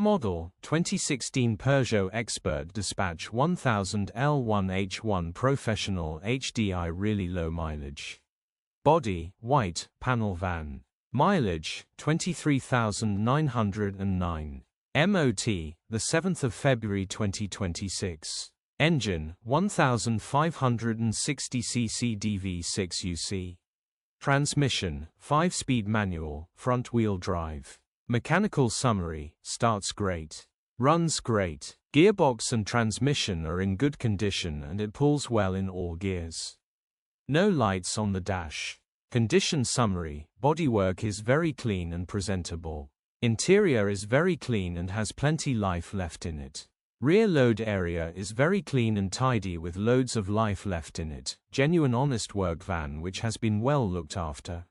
Model, 2016 Peugeot Expert Dispatch 1000 L1h1 Professional Hdi. Really low mileage. Body, white, panel van. Mileage, 23,909. MOT, the 7th of February 2026. Engine, 1560 cc DV6 UC. Transmission, 5-speed manual, front-wheel drive. Mechanical summary, starts great. Runs great. Gearbox and transmission are in good condition and it pulls well in all gears. No lights on the dash. Condition summary, bodywork is very clean and presentable. Interior is very clean and has plenty life left in it. Rear load area is very clean and tidy with loads of life left in it. Genuine honest work van which has been well looked after.